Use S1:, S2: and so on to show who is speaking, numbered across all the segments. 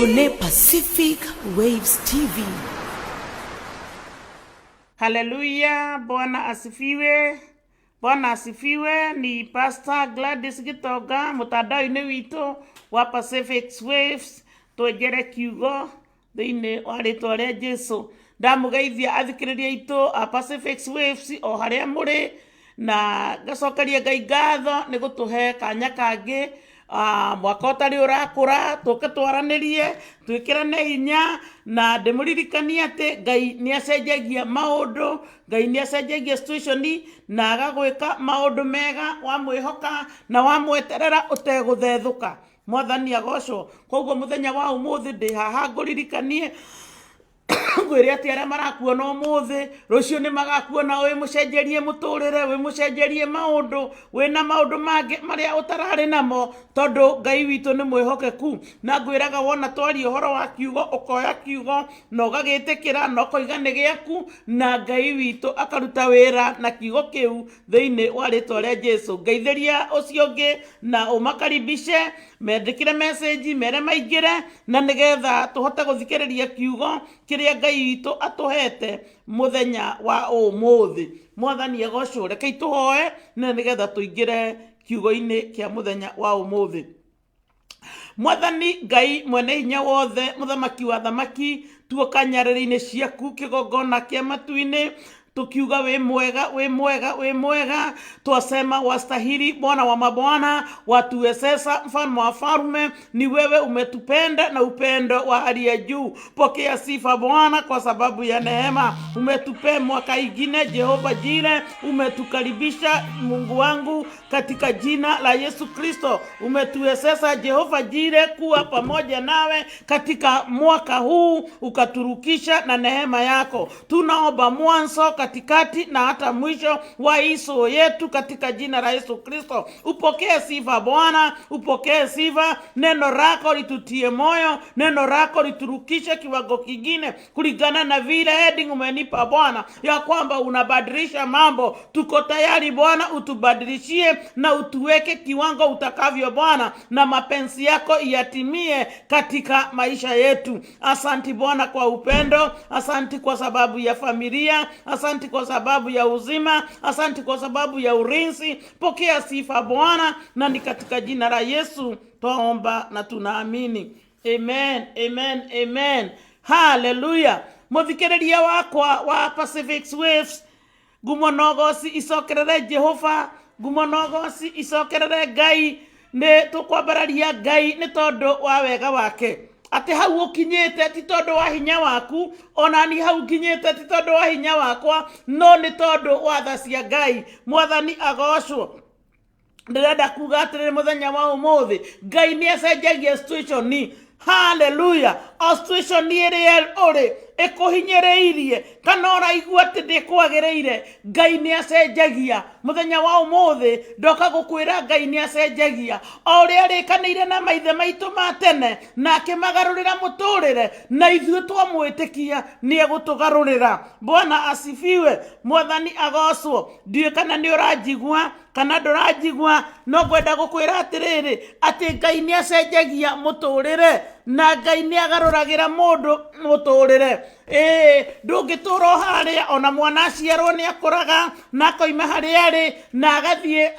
S1: Kune Pacific Waves TV.
S2: Haleluya, Bwana asifiwe. Bwana asifiwe. Ni Pastor Gladys Gitoga, mutandao-ini witu wa Pacific Waves. Twegere kiugo thiini wa ritwa ria Jesu. Ndamugeithia athikiriria itu a Pacific Waves o haria muri, na gacokeria Ngai ngatho ni gutuhe kanya kangi mwaka utari urakura tuke twaranirie twikirane hinya na ndimuririkania ati Ngai ni acenjagia maundu, Ngai ni acenjagia situation na agagwika maundu mega wa mwihoka na wa mweterera uteguthethuka. Mwathani agocwo. Koguo muthenya wa umuthi ndi haha nguririkanie ngwire ati aria marakuona umuthi rucio ni magakuona wi mucenjerie muturire, wi mucenjerie maundu, wina maundu mangi maria utarari namo, tondu Ngai witu ni mwihokeku. Na ngwiraga wona twari uhoro wa kiugo ukoya kiugo na ugagitikira na ukoiga ni giaku, na Ngai witu akaruta wira na kiugo kiu thiini wa ritwa ria Jesu. Ngeithiria ucio ungi na umakaribishe mendikire message mere maingire na nigetha tuhote guthikiriria kiugo kiria Ngai witu atuhete muthenya wa umuthi. Mwathani agocwo. Rekei tuhoe na nigetha tuingire kiugo-ini kia muthenya wa umuthi. Mwathani Ngai mwene hinya wothe, muthamaki wa thamaki, tuoka nyarĩrĩ-inĩ ciaku kigongona kia matu-ini tukiuga we mwega, we mwega, we mwega. Twasema wastahili Bwana wa mabwana, watuwezesha mfalme wa falme. Ni wewe umetupenda na upendo wa hali ya juu. Pokea sifa Bwana kwa sababu ya neema. Umetupea mwaka ingine Jehova Jire, umetukaribisha Mungu wangu katika jina la Yesu Kristo. Umetuwezesha Jehova Jire kuwa pamoja nawe katika mwaka huu, ukaturukisha na neema yako. Tunaomba mwanzo, katikati na hata mwisho wa iso yetu katika jina la Yesu Kristo. Upokee sifa Bwana, upokee sifa. Neno lako litutie moyo, neno lako liturukishe kiwango kingine kulingana na vile heading umenipa Bwana, ya kwamba unabadilisha mambo. Tuko tayari Bwana, utubadilishie na utuweke kiwango utakavyo Bwana, na mapenzi yako yatimie katika maisha yetu. Asanti Bwana kwa upendo, asanti kwa sababu ya familia, asanti kwa sababu ya uzima, asanti kwa sababu ya ulinzi. Pokea sifa Bwana, na ni katika jina la Yesu twaomba na tunaamini. Amen, amen, amen. Hallelujah. Muthikiriria wakwa wa Pacific Waves, gumonogoci icokerere Jehova, gumonogoci icokerere Ngai. Ni tukwambararia Ngai ni tondu wa wega wake. Ati hau ukinyete ti tondu wa hinya waku, ona ni hau kinyete ti tondu wa hinya wakwa, no ni tondu wa tha cia Ngai. Mwathani agocwo. Ndirenda kuga atiri muthenya wa umuthi Ngai ni acenjagia situation. Hallelujah. O situation ni iri uri ikuhinyereirie kana uraigua ati ndikwagireire, Ngai ni acenjagia. Muthenya wa umuthi ndoka gukwira Ngai ni acenjagia. O ria rikanire na maithe maitu ma tene na akimagarurira muturire, na ithuĩ twamwitikia ni egutugarurira. Bwana asifiwe. Mwathani agocwo. Ndiũ kana ni uranjigua kana ndũranjigua, no ngwenda gukwira atiriri ati Ngai ni acenjagia muturire, na Ngai ni agaruragira mundu muturire. Ndũngĩtũra haria ona mwana aciarwo ni akũraga na akoima haria ari na agathie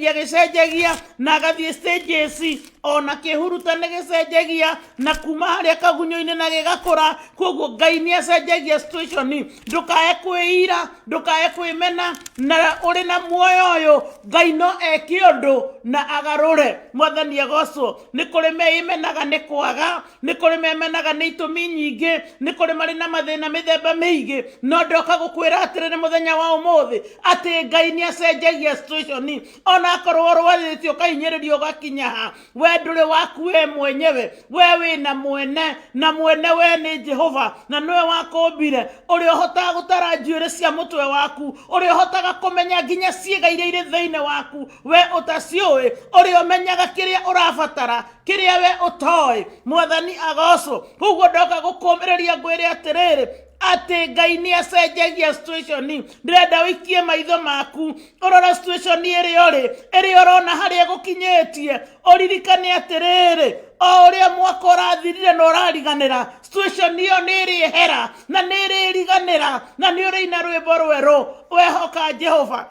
S2: agicenjagia na agathie stages, ona kihuruta ni gicenjagia na kuma haria kagunyo-ini na gigakũra. Koguo Ngai ni acenjagia situation. Ndukae kwĩira, ndukae kwĩmena, na uri na muoyo uyu Ngai no eke ũndũ na agarũre. Mwathani agocwo. Ni kuri meimenaga ni kwaga, ni kuri memenaga ni itũmi nyingĩ, ni kuri mari na mathina mĩthemba mĩingĩ, no ndoka gukwĩra atĩrĩ muthenya wa umuthi atĩ Ngai ni acenjagia situation. Ona akorwo rwarĩtio kahinyĩrĩrio gakinya ha, we ndũrĩ waku we mwenyewe, we wĩna mwene, na mwene we ni Jehova, na niwe wakũmbire, ũrĩa ũhotaga gũtara njuĩrĩ cia mũtwe waku, ũrĩa ũhotaga kũmenya nginya ciĩga iria irĩ thĩinĩ waku we ũtaciũĩ, ũrĩa ũmenyaga kĩrĩa ũrabatara, kĩrĩa we ũtoĩ. Mwathani agocwo. Koguo ndoka gũkũmĩrĩria ngwĩre atĩrĩrĩ ati Ngai ni acenjagia situation. Ndirenda wikie maitho maku urora situation iri urona haria gukinyetie, uririkane atiriri o uria mwaka ũrathirire na ũrariganĩra, situation iyo nĩrĩhera na nĩrĩriganĩra na nĩũrĩina rwĩmbo rwerũ wehoka Jehova.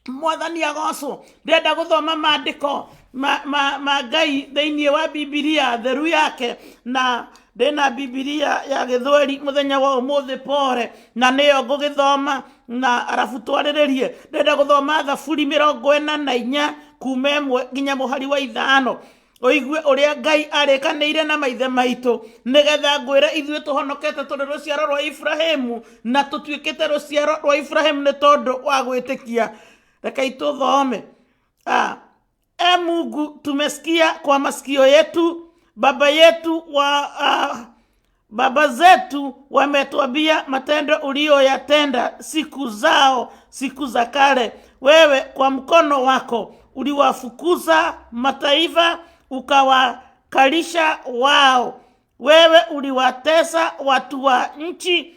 S2: Mwathani agocwo. Ndenda gũthoma maandĩko ma Ngai thĩinĩ wa Bibilia theru yake, na ndĩna Bibilia ya Gĩthweri mũthenya wa ũmũthĩ pore, na nĩyo ngũgĩthoma na arabu twarĩrĩrie. Ndenda gũthoma Thaburi 44 kuma 1 nginya mũhari wa 5, oigue ũrĩa Ngai arĩkanĩire na maithe maitũ, nĩgetha ngwĩre ithuĩ tũhonokete tũrĩ rũciaro rwa Ibrahimu na tũtuĩkĩte rũciaro rwa Ibrahimu nĩ tondũ wa gwĩtĩkia. Reke tũthome. Mungu, tumesikia kwa masikio yetu, baba zetu wametuambia matendo uliyoyatenda siku za kale. Wewe kwa mkono wako uliwafukuza mataifa ukawakalisha wao. Wewe uliwatesa watu wa nchi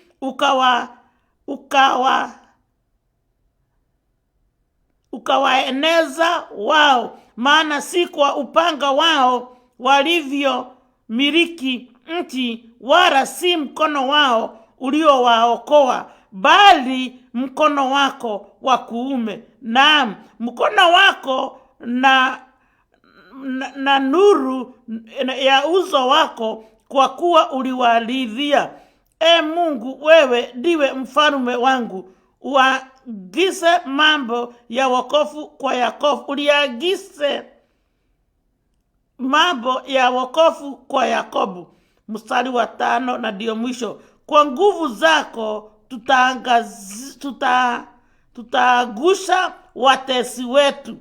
S2: ukawaeneza wao, maana si kwa upanga wao walivyo miliki nchi, wala si mkono wao uliowaokoa, bali mkono wako wa kuume, naam, mkono wako na nuru ya uso wako, kwa kuwa uliwaridhia. Mungu, wewe ndiwe mfalme wangu, uagize mambo ya wokovu kwa Yakobo. Uliagize mambo ya wokovu kwa Yakobo. Mstari wa 5 na ndio mwisho. Kwa nguvu zako tutaagusha watesi wetu,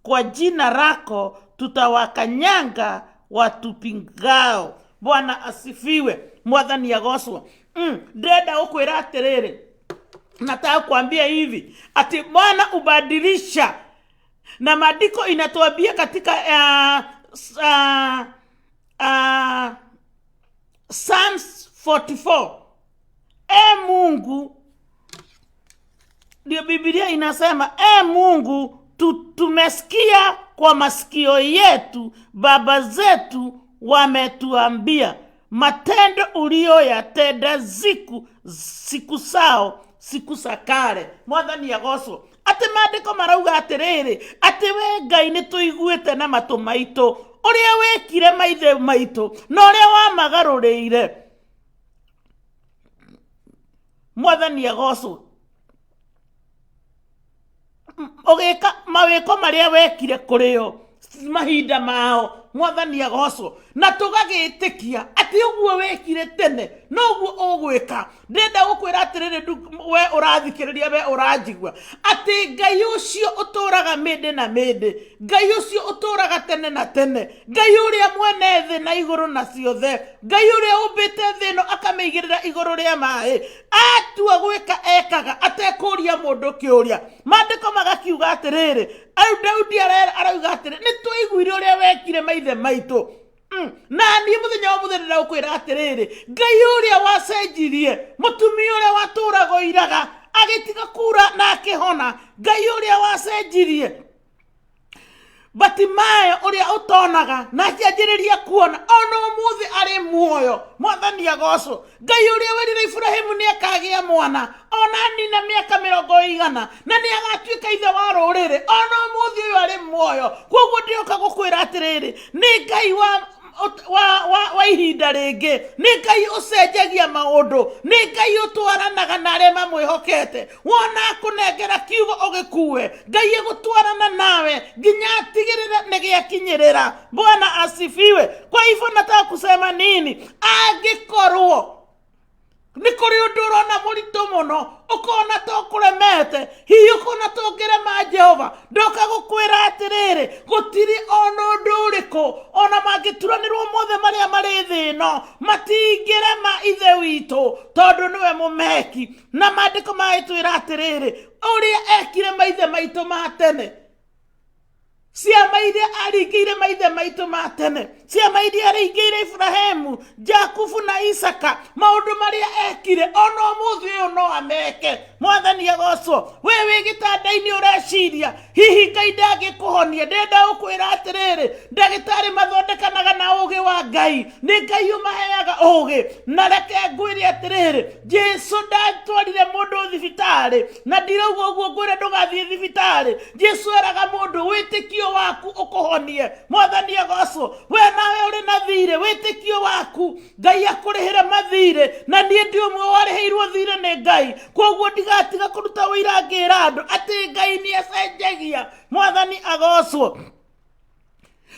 S2: kwa jina lako tutawakanyanga watupingao. Bwana asifiwe. Mwathani agocwo. Ndenda gũkwĩra atĩrĩrĩ, nataka kuambia hivi ati Bwana ubadilisha, na maandiko inatuambia katika Psalms 44. Mungu, ndio Biblia inasema, Mungu, tumesikia kwa masikio yetu, baba zetu wametuambia matendo uliyoyatenda siku za kale. Mwathani agocwo. Ati maandiko marauga atĩrĩrĩ, ati we Ngai nĩ tũiguĩte na matũ maitũ ũrĩa wekire maithe maitũ na ũrĩa wamagarũrĩire. Mwathani agocwo. Ũgĩka mawĩko marĩa wekire kũrĩo mahinda mao. Mwathani agocwo. Na tũgagĩtĩkia ati ũguo wekire tene noguo ũgwĩka. Ndenda gũkwĩra atĩrĩrĩ, we ũrathikĩrĩria, we ũranjigua, ati Ngai ũcio ũtũraga mĩndĩ na mĩndĩ, Ngai ũcio ũtũraga tene na tene, Ngai ũrĩa mwene thĩ na igũrũ na ciothe, Ngai ũrĩa ũmbĩte thĩ ĩno akamĩigĩrĩra igũrũ rĩa maaĩ, atua gwĩka ekaga atekũria mũndũ kĩũria. Maandĩko magakiuga atĩrĩrĩ, Daudi arauga atĩrĩ, nĩ twaiguire ũrĩa wekire maithe maitũ. Na niĩ mũthenya wa mũthenya ndĩrakwĩra atĩrĩrĩ, Ngai ũrĩa wacenjirie mũtumia ũrĩa watũraga iraga agĩtiga kura na akĩhona, Ngai ũrĩa wacenjirie Batimayo ũrĩa ũtonaga na akĩanjĩrĩria kuona, ona ũmũthĩ arĩ muoyo. Mwathani agocwo. Ngai ũrĩa werire Ibrahimu nĩ akagĩa mwana ona nina mĩaka 100 na nĩ agatuĩka ithe wa rũrĩrĩ, ona ũmũthĩ ũyũ arĩ muoyo. Koguo ndĩroka gũkwĩra atĩrĩrĩ, nĩ Ngai wa ihinda rĩngĩ, nĩ Ngai ũcenjagia maũndũ, nĩ Ngai ũtwaranaga na arĩa mamwĩhokete. Wona kũnengera kiugo ũgĩkue, Ngai egũtwarana nawe nginya atigĩrĩre nĩ gĩakinyĩrĩra. Bwana asifiwe. Kwa hivyo nataka kusema nini? Angĩkorwo nĩ kũrĩ ũndũ ũrona mũritũ mũno, ũkona to kũremete, hihi ũkona tũngĩrema Jehova, ndoka gũkwĩra atĩrĩrĩ, gũtirĩ ona ũndũ ũrĩkũ, ona mangĩturanĩrwo mothe marĩa marĩ thĩ ĩno, matingĩrema ithe witũ, tondũ nĩwe mũmeki. Na maandĩko magĩtwĩra atĩrĩrĩ, ũrĩa ekire maithe maitũ ma tene, ciama iria aringĩire maithe maitũ ma tene, ciama iria areigĩire Ibrahimu, Jakubu na Isaka, maũndũ marĩa ekire ona ũmũthĩ ũyũ no ameke. Mwathani agocwo. We wĩ gĩtanda-inĩ ũreciria hihi Ngai ndangĩkũhonia. Ndĩrenda gũkwĩra atĩrĩrĩ, ndagĩtarĩ mathondekanaga na ũũgĩ wa Ngai, nĩ Ngai ũmaheaga ũũgĩ. Na reke ngwĩre atĩrĩrĩ, Jesu ndatwarire mũndũ thibitarĩ, na ndirauga ũguo ngwĩre ndũgathiĩ thibitarĩ. Jesu eraga mũndũ wĩtĩkio waku ũkũhonie. Mwathani agocwo. We nawe ũrĩ na thirĩ, wĩtĩkio waku Ngai akũrĩhĩre mathirĩ, na niĩ ndĩ ũmwe warĩhĩirwo thirĩ nĩ Ngai. Koguo ndigatiga kũruta ũira ngĩra andũ atĩ Ngai nĩ acenjagia. Mwathani agocwo.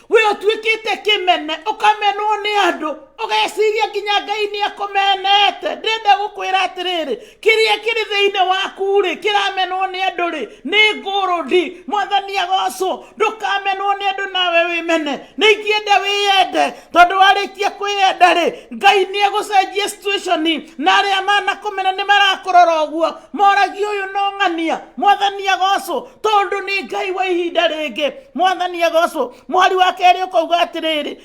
S2: We ũtuĩkĩte kĩmene, ũkamenwo nĩ andũ, ũgeciria nginya Ngai nĩ akũmenete. Ndĩrenda gũkwĩra atĩrĩrĩ, kĩrĩa kĩrĩ thĩinĩ waku rĩ, kĩramenwo nĩ andũ rĩ, nĩ ngũrũndi. Mwathani agocwo. Ndũkamenwo nĩ andũ nawe wĩmene. Nĩ ingĩenda wĩyende, tondũ warĩkia kwĩyenda rĩ, Ngai nĩ egũcenjia situation, na arĩa manakũmena nĩ marakũrora ũguo moragio ũyũ no ng'ania. Mwathani agocwo. Tondũ nĩ Ngai wa ihinda rĩngĩ. Mwathani agocwo. Mũhari wa kerĩ ũkauga atĩrĩrĩ,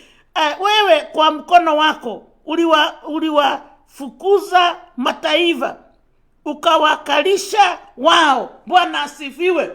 S2: wewe kwa mkono wako uliwafukuza mataifa ukawakalisha wao. Bwana asifiwe.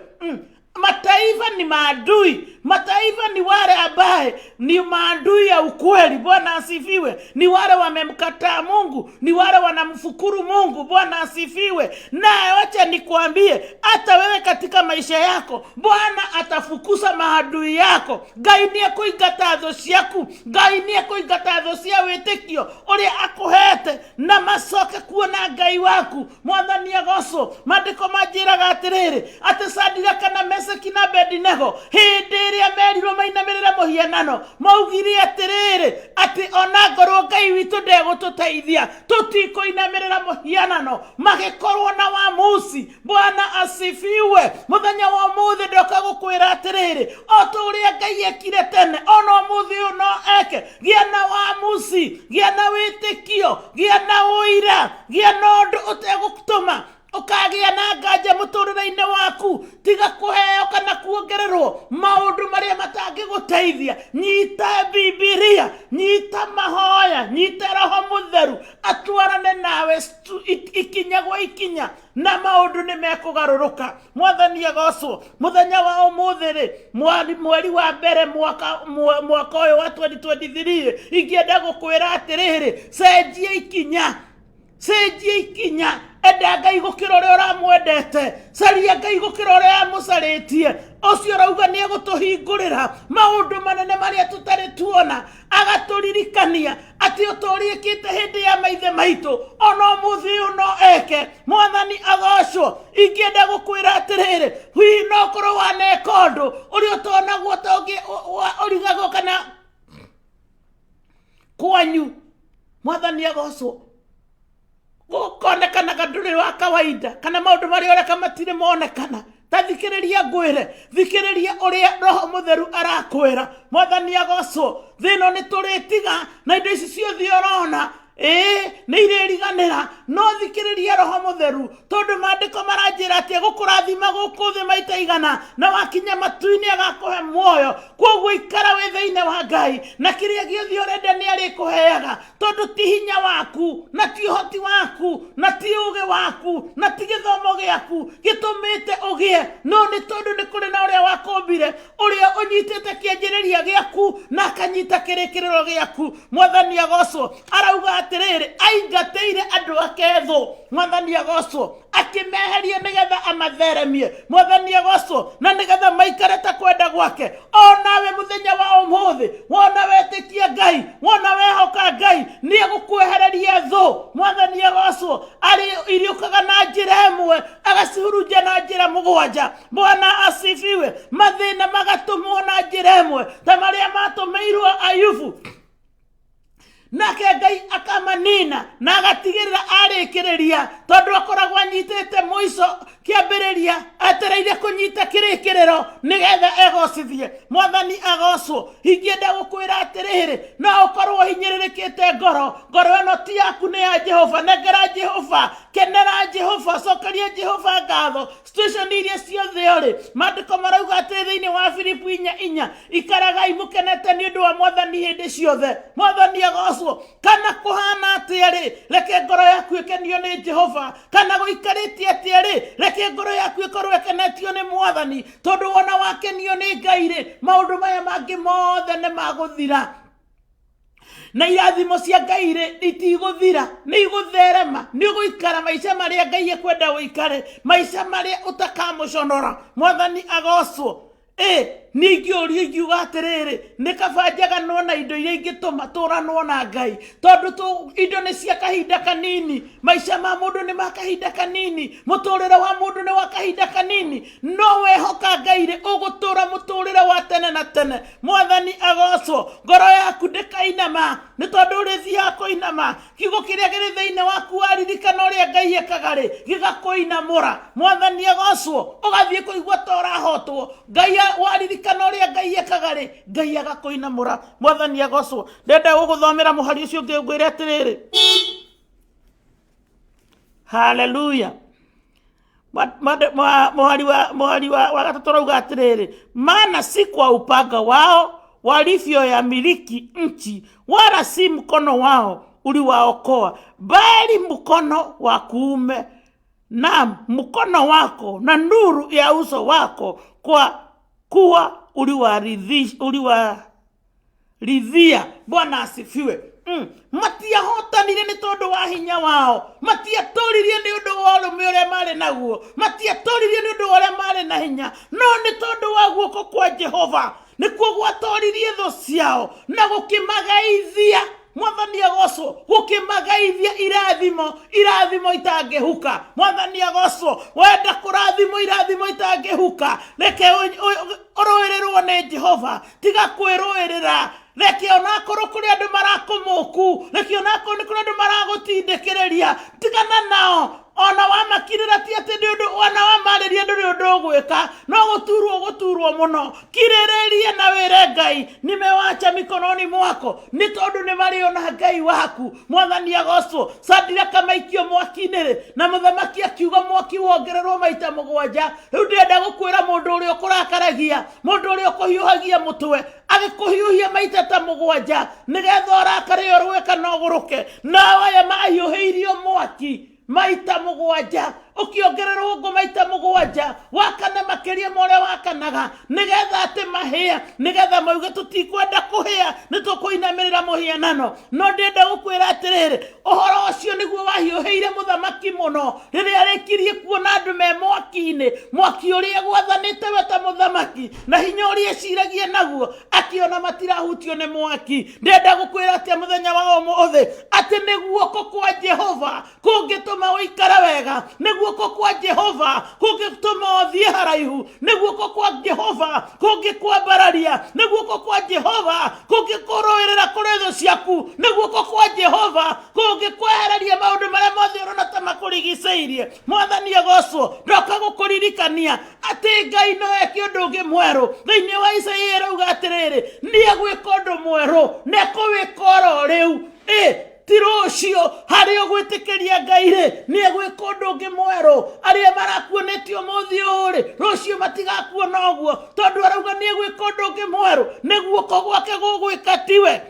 S2: Mataifa ni maadui. Mataifa ni wale ambaye ni maadui ya ukweli. Bwana asifiwe. Ni wale wamemkataa Mungu, ni wale wanamfukuru Mungu. Bwana asifiwe. Na wacha nikwambie, hata wewe katika maisha yako Bwana atafukuza maadui yako. Ngai nĩ ekũingata thũ ciaku. Ngai nĩ ekũingata thũ cia wĩtĩkio ũrĩa akũhete, na macoke kuona Ngai waku. Mwathani agocwo. Maandĩko manjĩraga atĩrĩrĩ, atĩ Shadiraka na Meshaki na Abedinego hĩndĩ ĩrĩa merirwo mainamĩrĩre mũhianano, maugire atĩrĩrĩ, atĩ ona ngorwo Ngai witũ ndegũtũteithia, tũtikũinamĩrĩra mũhianano. Magĩkorwo na wamusi. Bwana asifiwe. Mũthenya wa ũmũthĩ ndoka gũkwĩra atĩrĩrĩ, o ta ũrĩa Ngai ekire tene, ona ũmũthĩ ũyũ no eke. Gĩa na wamusi, gĩa na wĩtĩkio, gĩa na ũira, gĩa na ũndũ ũtegũtũma ũkagĩa na nganja mũtũrĩre-inĩ waku. Tiga kũheo kana kuongererwo maũndũ marĩa matangĩgũteithia. Nyita Bibilia, nyita mahoya, nyita Roho Mũtheru atwarane nawe ikinya gwa ikinya, na maũndũ nĩ mekũgarũrũka. Mwathani agocwo. Mũthenya wa ũmũthĩ rĩ, mweri wa mbere mwaka ũyũ wa 2023, ingĩenda gũkwĩra atĩrĩrĩ, cenjia ikinya. Cenjia ikinya. Enda Ngai gũkĩra ũrĩa ũramwendete. Caria Ngai gũkĩra ũrĩa amũcarĩtie. Ũcio ũrauga nĩ egũtũhingũrĩra maũndũ manene marĩa tũtarĩ tuona, agatũririkania atĩ ũtũrĩkĩte hĩndĩ ya maithe maitũ, ona ũmũthĩ ũyũ no eke. Mwathani agocwo. Ingĩenda gũkwĩra atĩrĩrĩ, hihi no korwo waneka ũndũ ũrĩa ũtonagwo ũrigagwo kana kwanyu. Mwathani agocwo. Gũkonekanaga ndũrĩ wa kawaida, kana maũndũ marĩa ũreka matirĩ monekana. Ta thikĩrĩria ngwĩre, thikĩrĩria ũrĩa Roho Mũtheru arakwĩra. Mwathani agocwo. Thĩno nĩ tũrĩtiga, na indo ici ciothe ũrona nĩ irĩriganĩra. No thikĩrĩria Roho Mũtheru, tondũ maandĩko maranjĩra atĩ gũkũrathima gũkũ thĩ maita igana, na wakinya matu-inĩ agakũhe muoyo. Koguo ikara wĩ thĩinĩ wa Ngai, na kĩrĩa gĩothe ũrenda nĩ arĩkũheaga, tondũ ti hinya waku, na ti ũhoti waku, na ti ũũgĩ waku, na ti gĩthomo gĩaku gĩtũmĩte ũgĩe, no nĩ tondũ nĩ kũrĩ na ũrĩa wakũmbire, ũrĩa ũnyitĩte kĩanjĩrĩria gĩaku na akanyita kĩrĩkĩrĩro gĩaku. Mwathani agocwo. Arauga atĩrĩrĩ, aingatĩire andũ ake thũ. Mwathani agocwo. Akĩmeheria nĩgetha amatheremie. Mwathani agocwo. Na nĩgetha maikare ta kwenda gwake. Onawe mũthenya wa ũmũthĩ, wona wetĩkia Ngai, wona wehoka Ngai, nĩ egũkwehereria thũ. Mwathani agocwo. Iriũkaga na njĩra ĩmwe, agacihurunja na njĩra mũgwanja. Bwana asifiwe. Mathĩna magatũmwo na njĩra ĩmwe, ta marĩa matũmĩirwo Ayubu. Nake Ngai Ngai akamanina na agatigirira arĩkĩrĩria tondu akoragwo anyitĩte mũico kĩambĩrĩria atereire kũnyita kĩrĩkĩrĩro nĩgetha egocithie. Mwathani agocwo. Ingĩenda gũkwĩra atĩrĩrĩ, no ũkorwo hinyĩrĩrĩkĩte ngoro ĩno ti yaku nĩ ya Jehova. Nengera Jehova, kenera Jehova, cokeria Jehova ngatho. Situation iria ciothe ũrĩ, maandĩko marauga atĩ thĩinĩ wa Filipu 4:4, ikaragai mũkenete nĩ ũndũ wa Mwathani hĩndĩ ciothe. Mwathani agocwo. Kana kũhana atĩa-rĩ, reke ngoro yaku ĩkenio nĩ Jehova. Kana gũikarĩtie atĩa-rĩ, reke ngoro yaku ĩkorwo ĩkenetio nĩ Mwathani, tondu wona wakenio nĩ Ngai-rĩ, maũndũ maya mangĩ mothe nĩ magũthira. Na irathimo cia Ngai-rĩ itigũthira, nĩ igũtherema. Nĩ ũgũikara maica marĩa Ngai ekwenda ũikare, maica marĩa ũtakamũconora. Mwathani agocwo. Ningĩ ũrio ingiuga atĩrĩrĩ, nĩ kaba njaganwo na indo iria ingĩtũma tũranwo na Ngai, tondu indo nĩ cia kahinda kanini, maica ma mũndũ nĩ ma kahinda kanini, mũtũrĩre wa mũndũ nĩ wa kahinda kanini. No wehoka Ngai-rĩ, ũgũtũra mũtũrĩre wa tene na tene. Mwathani agocwo. Ngoro yaku ndĩkainama, nĩ tondu ũrĩthiaga kũinama. Kiugo kĩrĩa kĩrĩ thĩinĩ waku waririkana ũrĩa Ngai ekaga-rĩ, gĩgakũinamũra. Mwathani agocwo. Ũgathiĩ kũigua ta ũrahotwo. Ngai waririkana ũrĩa Ngai ekaga-rĩ, Ngai agakũinamũra. Mwathani agocwo. Ndenda gũgũthomera mũhari ũcio ũngĩ ngwĩre atĩrĩrĩ. Hallelujah. Mũhari wa gatatũ rauga atĩrĩrĩ, maana si kwa upanga wao walivyoyamiliki nchi, wala si mkono wao uliwaokoa, bali mkono wa kuume na mkono wako na nuru ya uso wako, kwa kuwa uliwaridhia. Bwana asifiwe. Matiahotanire nĩ tondu wa hinya wao, matiatũririe nĩ ũndũ wa ũrũme ũrĩa marĩ naguo, matiatũririe nĩ ũndũ wa ũrĩa marĩ na hinya, no nĩ tondu wa guoko kwa Jehova nĩkuo gwatũririe thũ ciao na gũkĩmagaithia. Mwathani agocwo. Gũkĩmagaithia irathimo itangĩhuka. Mwathani agocwo. Wenda kũrathimo irathimo itangĩhuka, reke ũrũĩrĩrwo nĩ Jehova, tiga kwĩrũĩrĩra. Reke onakorwo kũrĩ andũ marakũmũku, reke onakorwo nĩ kũrĩ andũ maragũtindĩkĩrĩria, tigana nao. Ona wamakirĩra ti atĩ nĩ ũndũ, ona wamarĩria ndũrĩ ũndũ ũgwĩka, no gũturwo mũno. Kirĩrĩrie na wĩre Ngai, nimewacha mikononi mwako, nĩ tondu nĩ marĩona Ngai waku. Mwathani agocwo. Sadiraka maikio mwaki-inĩ, na mũthamaki akiuga mwaki wongererwo maita 7. Rĩu ndĩrenda gũkwĩra mũndũ ũrĩa ũkũrakaragia, mũndũ ũrĩa ũkũhiũhagia mũtwe, agĩkũhiũhia maita ta 7, nĩgetha ũrakare ũrũe kana ũgũrũke. Nao aya mahiũhĩirio mwaki maita 7, ukiongererwo ngo maita 7, wakana makĩria ma ũrĩa wakanaga, nĩgetha atĩ mahĩa, nĩgetha mauge tũtikwenda kũhĩa, nĩtũkũinamĩrĩra mũhianano. No ndĩrenda gũkwĩra atĩrĩrĩ, ũhoro ũcio nĩguo wahiũhĩire mũthamaki mũno rĩrĩa arĩkirie kuona andũ me mwaki-inĩ, mwaki ũrĩa gwathanĩte we ta mũthamaki, na hinya ũrĩa eciragia naguo akiona matirahutio nĩ mwaki. Ndĩrenda gũkwĩra atĩ mũthenya wa ũmũthĩ atĩ nĩ guoko kwa Jehova kũngĩtũma ũikara wega, nĩ guoko kwa Jehova kũngĩtũma ũthiĩ haraihu, nĩ guoko kwa Jehova kũngĩkwambararia, nĩ guoko kwa Jehova kũngĩkũrũĩrĩra kũrĩ thũ ciaku, nĩ guoko kwa Jehova kũngĩkwehereria maũndũ marĩa mothe ũrona ta makũrigicĩirie. Mwathani agocwo. Ndoka gũkũririkania atĩ Ngai no eke ũndũ ũngĩ mwerũ. Thĩinĩ wa Isaia arauga atĩrĩrĩ, nĩegwĩka ũndũ mwerũ, nekũwĩka oro rĩu. Ti rũciũ harĩ ũgwĩtĩkĩria Ngai-rĩ, nĩegwĩka ũndũ ũngĩ mwerũ. Arĩa marakuonetio ũmũthĩ ũyũ-rĩ, rũciũ matigakuona ũguo, tondu arauga nĩegwĩka ũndũ ũngĩ mwerũ, nĩ guoko gwake gũgwĩka tiwe.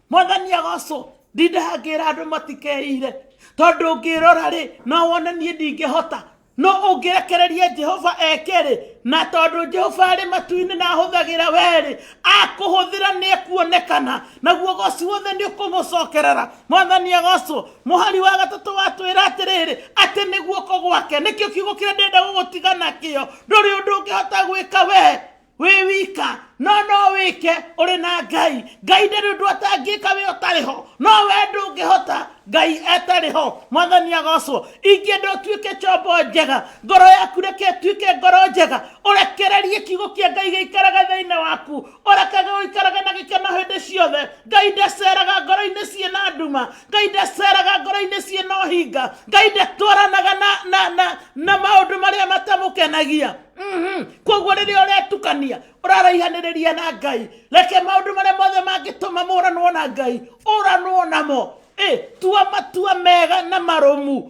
S2: Mwathani agocwo. Ndindahangĩra andũ matikeire, tondu ũngĩrora-rĩ, no wone niĩ ndingĩhota. No ũngĩrekereria Jehova eke-rĩ, na tondu Jehova arĩ matu-inĩ na ahũthagĩra we-rĩ, akũhũthĩra nĩ ekuonekana, naguo goci wothe nĩ ũkũmũcokerera. Mwathani agocwo. Mũhari wa gatatũ watwĩra atĩrĩrĩ, atĩ nĩ guoko gwake. Nĩkĩo kiugo kĩrĩa ndĩrenda gũgũtiga nakĩo. Ndũrĩ ũndũ ũngĩhota gwĩka wĩ wika, no wĩke ũrĩ na Ngai. Ngai ndarĩ ũndũ atangĩka wĩ ũtarĩ ho, no we ndũngĩhota Ngai etarĩ ho. Mwathani agocwo. Ingĩenda ũtuĩke chombo njega, ngoro yaku reke ĩtuĩke ngoro njega, ũrekererie kiugo kĩa Ngai gĩikaraga thĩinĩ waku, ũrekage gũikaraga na gĩkeno hĩndĩ ciothe. Ngai ndaceraga ngoro-inĩ ciĩna nduma, Ngai ndaceraga ngoro-inĩ ciĩna ũhinga, Ngai ndatwaranaga na maũndũ marĩa matamũkenagia. Koguo rĩrĩa ũretukania ũraraihanĩrĩria na Ngai, reke maũndũ marĩa mothe mangĩtũma mũranwo na Ngai ũranwo namo. Tua matua mega na marũmu,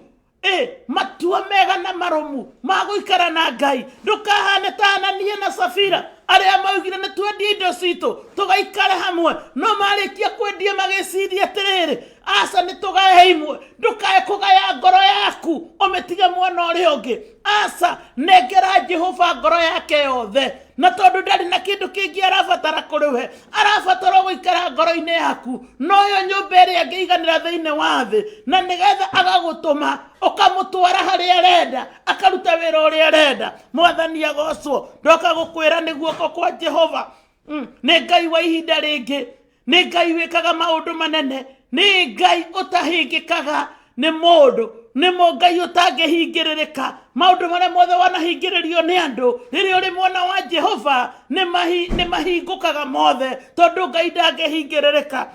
S2: matua mega na marũmu ma gũikara na Ngai. Ndũkahane ta Anania na Safira arĩa maugire nĩ twendie indo citũ tũgaikare hamwe, no marĩkia kwendia magĩciria atĩrĩrĩ, aca nĩ tũgae imwe. Ndũkae kũgaya ngoro yaku ũmĩtige mwena ũrĩa ũngĩ. Aca nengera Jehova ngoro yake yothe, na tondũ ndarĩ na kĩndũ kĩngĩ arabatara kũrĩ we, arabatara gũikara ngoro-inĩ yaku, noyo nyũmba ĩrĩa angĩiganĩra thĩinĩ wa thĩ, na nĩgetha agagũtũma ũkamũtwara harĩa arenda, akaruta wĩra ũrĩa arenda. Mwathani agocwo. Ndoka gũkwĩra nĩ guoko kwa Jehova. Nĩ Ngai wa ihinda rĩngĩ, nĩ Ngai wĩkaga maũndũ manene, nĩ Ngai ũtahingĩkaga nĩ mũndũ, nĩ Ngai ũtangĩhingĩrĩrĩka. Maũndũ marĩa mothe wanahingĩrĩrio nĩ andũ, rĩrĩa ũrĩ mwana wa Jehova nĩ mahingũkaga mothe, tondũ Ngai ndangĩhingĩrĩrĩka.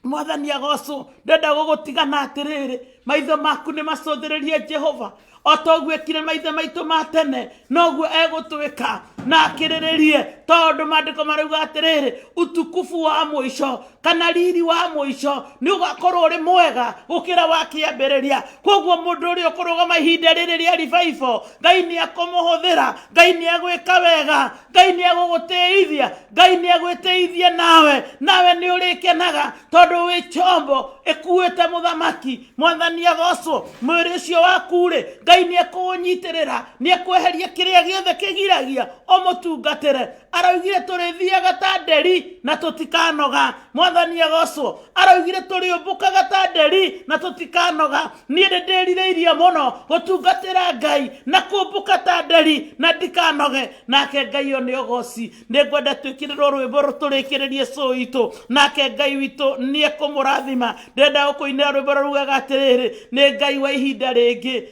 S2: Mwathani agocwo. Ndenda gũgũtigana atĩrĩrĩ, maitho maku nĩ macũthĩrĩrie Jehova, o toguo ekire maithe maitũ ma tene, noguo egũtwĩka na akĩrĩrĩrie, tondũ maandĩko marauga atĩrĩrĩ, utukufu wa mũico kana riri wa mũico nĩ ũgakorwo ũrĩ mwega gũkĩra wa kĩambĩrĩria. Koguo mũndũ ũrĩa ũkũrũgama ihinda rĩrĩ rĩa revival, Ngai nĩ akũmũhũthĩra, Ngai nĩ agwĩka wega, Ngai nĩ agũgũtĩithia, Ngai nĩ agwĩtĩithia nawe nĩ ũrĩkenaga tondũ wĩ chombo ĩkuĩte mũthamaki. Mwathani agocwo. Mwĩrĩ ũcio waku-rĩ, Ngai nĩ ekũũnyitĩrĩra, nĩ ekweheria kĩrĩa gĩothe kĩgiragia ũmũtungatĩre. Araugire tũrĩthiaga ta nderi na tũtikanoga. Mwathani agocwo. Araugire tũrĩũmbũkaga ta nderi na tũtikanoga. Niĩ nĩ ndĩrirĩirie mũno gũtungatĩra Ngai na kũmbũka ta nderi na ndikanoge. Nake Ngai o nĩ ũgoci. Nĩ ngwenda twĩkĩrĩrwo rwĩmbo rũtũrĩkĩrĩrie show itũ, nake Ngai witũ nĩ ekũmũrathima. Ndenda gũkũinĩra rwĩmbo rugaga atĩrĩrĩ, nĩ Ngai wa ihinda rĩngĩ.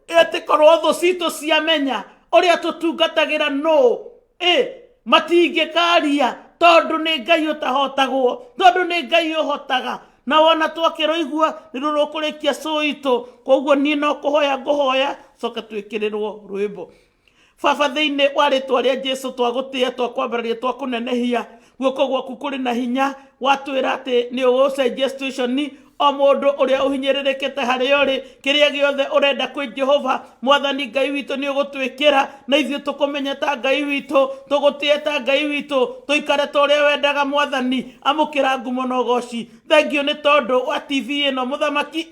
S2: Ĩtĩkorwo thũ citũ ciamenya ũrĩa tũtungatagĩra no matingĩkaria, tondũ nĩ Ngai ũtahotagwo, tondũ nĩ Ngai ũhotaga. Na wona twakĩrũigua nĩ rũkũrĩkia show itũ, koguo niĩ no kũhoya ngũhoya coka twĩkĩrĩrwo rwĩmbo. Baba, thĩinĩ wa rĩtwa rĩa Jesũ twagũtĩĩa, twakwambararia, twakũnenehia. Guoko gwaku kũrĩ na hinya, watwĩra atĩ nĩ ũgũcenjia situation o mũndũ ũrĩa ũhinyĩrĩrĩkĩte harĩa ũrĩ, kĩrĩa gĩothe ũrenda kwĩ Jehova. Mwathani Ngai witũ nĩ ũgũtwĩkĩra, na ithuĩ tũkũmenya ta Ngai witũ, tũgũtĩe ta Ngai witũ, tũikare ta ũrĩa wendaga. Mwathani, amũkĩra ngumo na ũgoci. Thengio nĩ tondũ wa TV ĩno mũthamaki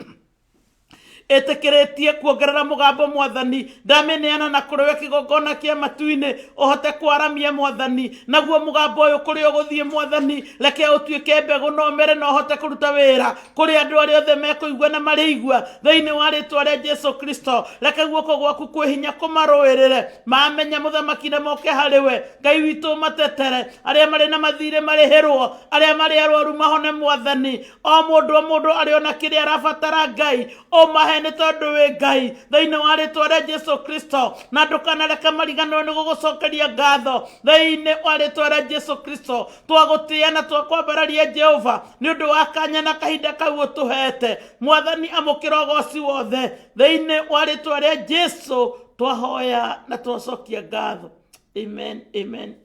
S2: ĩtĩkĩrĩtie kuongerera mũgambo. Mwathani, ndamĩneana na kũrĩ we kĩgongona kĩa matu-inĩ, ũhote kwaramia Mwathani, naguo mũgambo ũyũ kũrĩa ũgũthiĩ Mwathani, reke ũtuĩke mbegũ na ũmere na ũhote kũruta wĩra kũrĩ andũ arĩa othe mekũigua na marĩigua thĩinĩ wa rĩtwa rĩa Jesũ Kristo. Reke guoko gwaku kwĩ hinya kũmarũĩrĩre, mamenya mũthamaki na moke harĩ we. Ngai witũ matetere, arĩa marĩ na mathirĩ marĩhĩrwo, arĩa marĩ arwaru mahone Mwathani, o mũndũ arĩ ona kĩrĩa arabatara Ngai ũmahe, nĩ tondũ wĩ Ngai, thĩinĩ wa rĩtwa rĩa Jesũ Kristo. Na ndũkanareke mariganĩrwo nĩ gũgũcokeria ngatho thĩinĩ wa rĩtwa rĩa Jesũ Kristo. Twagũtĩĩa na twakwambararia Jehova nĩ ũndũ wa kanya na kahinda kau ũtũhete. Mwathani, amũkĩra ũgoci wothe thĩinĩ wa rĩtwa rĩa Jesũ twahoya na twacokia ngatho. Amen, amen.